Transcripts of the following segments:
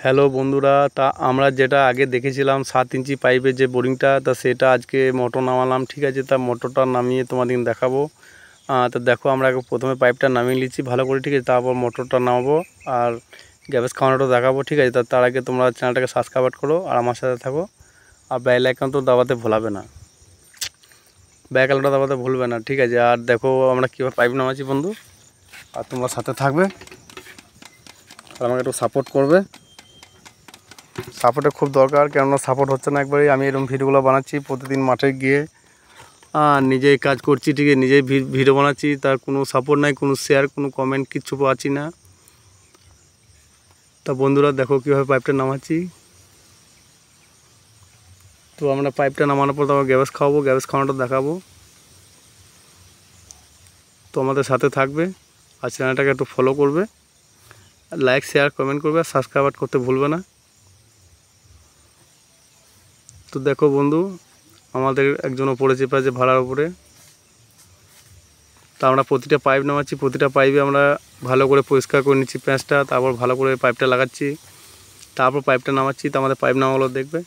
Hello বন্ধুরা, তা আমরা যেটা আগে দেখেছিলাম 7 ইঞ্চি পাইপের যে বোরিংটা, তা সেটা আজকে মোটর নামালাম। ঠিক আছে, তা মোটরটা নামিয়ে তোমাদের দেখাবো। তো দেখো, আমরা প্রথমে পাইপটা নামিয়ে নিচ্ছি ভালো করে। ঠিক আছে, তারপর মোটরটা নামাবো আর গ্যাস খাওয়ানোটা দেখাবো। ঠিক আছে, তার আগে তোমরা চ্যানেলটাকে সাবস্ক্রাইব করো আর আমার সাথে থাকো। আর বেল আইকন তো দাবাতে ভুলাবে না, বেল আইকনটা দাবাতে ভুলবে না। ঠিক আছে, আর দেখো আমরা কীভাবে পাইপ নামাচ্ছি বন্ধু, আর তোমরা সাথে থাকবে আর আমাকে একটু সাপোর্ট করবে। সাপোর্টের খুব দরকার, কেননা সাপোর্ট হচ্ছে না একবারই। আমি এরকম ভিডিওগুলো বানাচ্ছি প্রতিদিন মাঠে গিয়ে, নিজেই কাজ করছি। ঠিক আছে, নিজেই ভিডিও বানাচ্ছি, তার কোনো সাপোর্ট নাই, কোনো শেয়ার, কোনো কমেন্ট কিচ্ছু পাচ্ছি না। তা বন্ধুরা দেখো কীভাবে পাইপটা নামাচ্ছি। তো আমরা পাইপটা নামানোর পর তোমার গ্যাস খাওয়াবো, গ্যাস খাওয়ানোটা দেখাবো। তো আমাদের সাথে থাকবে আর চ্যানেলটাকে একটু ফলো করবে, লাইক শেয়ার কমেন্ট করবে আর সাবস্ক্রাইব করতে ভুলবে না। তো দেখো বন্ধু, আমাদের একজনও পড়েছে প্রায় যে ভাড়ার উপরে। তা আমরা প্রতিটা পাইপ নামাচ্ছি, প্রতিটা পাইপে আমরা ভালো করে পরিষ্কার করে নিচ্ছি প্যাঁচটা, তারপর ভালো করে পাইপটা লাগাচ্ছি, তারপর পাইপটা নামাচ্ছি। তো আমাদের পাইপ নামাগুলো দেখবে।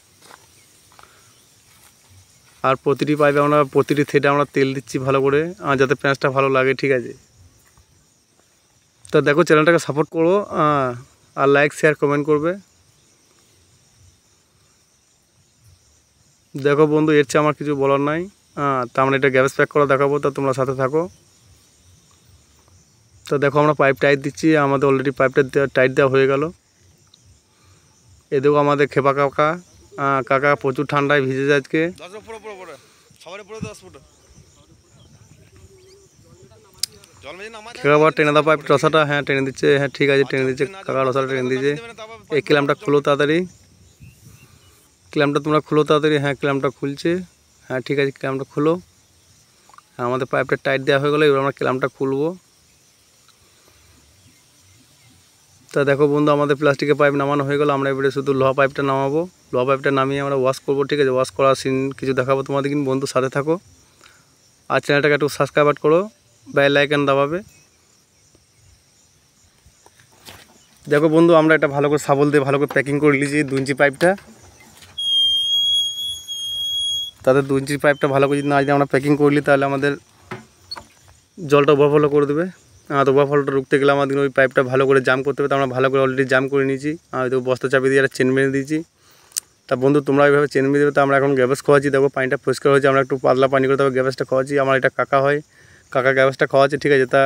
আর প্রতিটি পাইপে আমরা প্রতিটি থ্রেডে আমরা তেল দিচ্ছি ভালো করে, যাতে প্যাঁচটা ভালো লাগে। ঠিক আছে, তা দেখো চ্যানেলটাকে সাপোর্ট করো আর লাইক শেয়ার কমেন্ট করবে। দেখো বন্ধু, এর চেয়ে আমার কিছু বলার নাই। তা আমরা এটা গ্যাস প্যাক করা দেখাবো, তা তোমরা সাথে থাকো। তো দেখো আমরা পাইপ টাইট দিচ্ছি, আমাদের অলরেডি পাইপটা টাইট দেওয়া হয়ে গেল। এ দেখো আমাদের খেপা কাকা, কাকা প্রচুর ঠান্ডায় ভিজে যায় আজকে। কাকা টেনে দাও পাইপ রসাটা। হ্যাঁ টেনে দিচ্ছে, হ্যাঁ ঠিক আছে টেনে দিচ্ছে কাকা, রসাটা টেনে দিচ্ছে। এই ক্ল্যাম্পটা খুলো তাড়াতাড়ি, ক্ল্যাম্পটা তোমরা খুলো তাড়াতাড়ি। হ্যাঁ ক্ল্যাম্পটা খুলছে, হ্যাঁ ঠিক আছে ক্ল্যাম্পটা খুলো। হ্যাঁ আমাদের পাইপটা টাইট দেওয়া হয়ে গেলো, এবার আমরা ক্ল্যাম্পটা খুলবো। তা দেখো বন্ধু, আমাদের প্লাস্টিকের পাইপ নামানো হয়ে গেলো। আমরা এবারে শুধু লোহা পাইপটা নামাবো, লোহা পাইপটা নামিয়ে আমরা ওয়াশ করবো। ঠিক আছে, ওয়াশ করার সিন কিছু দেখাবো তোমাদের, কিন্তু বন্ধু সাথে থাকো আর চ্যানেলটাকে একটু সাবস্ক্রাইব করো, বেল আইকন দাবাবে। দেখো বন্ধু, আমরা এটা ভালো করে শাবল দিয়ে ভালো করে প্যাকিং করে নিয়েছি 2 ইঞ্চি পাইপটা। তাদের 2 ইঞ্চি পাইপটা ভালো করে যদি আমরা প্যাকিং করলি, তাহলে আমাদের জলটা ওভারফ্লো করে দেবে। তো ওভারফ্লোটা রুখতে গেলে আমাদের ওই পাইপটা ভালো করে জাম করতে হবে। তো আমরা ভালো করে অলরেডি জাম করে নিয়েছি, হয়তো বস্তা চাপিয়ে দিয়ে একটা চেন মেরে দিয়েছি। তা বন্ধু তোমরা এইভাবে চেন মেরে দেবে। তো আমরা এখন গ্যাস খাওয়াচ্ছি, দেখো পানিটা পরিষ্কার হয়েছে। আমরা একটু পাতলা পানি করে তারপর গ্যাসটা খাওয়াচ্ছি। আমার এটা কাকা হয়, কাকা গ্যাসটা খাওয়াচ্ছে। ঠিক আছে, তা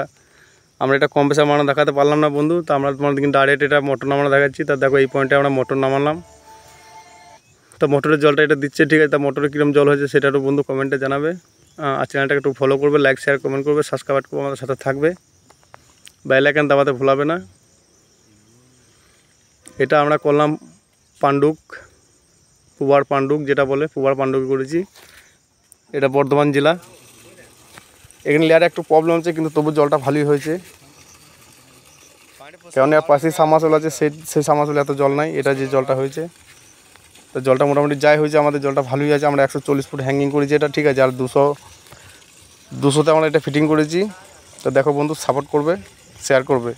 আমরা এটা কম প্রেসার মানা দেখাতে পারলাম না বন্ধু, তো আমরা তোমাদের কিন্তু ডাইরেক্ট এটা মোটর নামানো দেখাচ্ছি। তা দেখো এই পয়েন্টে আমরা মোটর নামালাম, তো মোটরের জলটা এটা দিচ্ছে। ঠিক আছে, তা মোটরে কীরকম জল হয়েছে সেটা একটু বন্ধু কমেন্টে জানাবে। আর চ্যানেলটাকে একটু ফলো করবে, লাইক শেয়ার কমেন্ট করবে, সাবস্ক্রাইব করবে, আমাদের সাথে থাকবে, বেল আইকন দাবাতে ভুলাবে না। এটা আমরা করলাম পাণ্ডুক, পুবার পাণ্ডুক যেটা বলে, পুবার পাণ্ডুক করেছি। এটা বর্ধমান জেলা। এখানে লেয়ারে একটু প্রবলেম হচ্ছে, কিন্তু তবু জলটা ভালোই হয়েছে, কেন এর পাশেই সাবমার্সিবল আছে, সেই সাবমার্সিবলে এত জল নাই। এটা যে জলটা হয়েছে, তো জলটা মোটামুটি যাই হয়েছে, আমাদের জলটা ভালোই আছে। আমরা 140 ফুট হ্যাঙ্গিং করেছি এটা। ঠিক আছে, আর 200তে আমরা এটা ফিটিং করেছি। তো দেখো বন্ধু, সাপোর্ট করবে, শেয়ার করবে।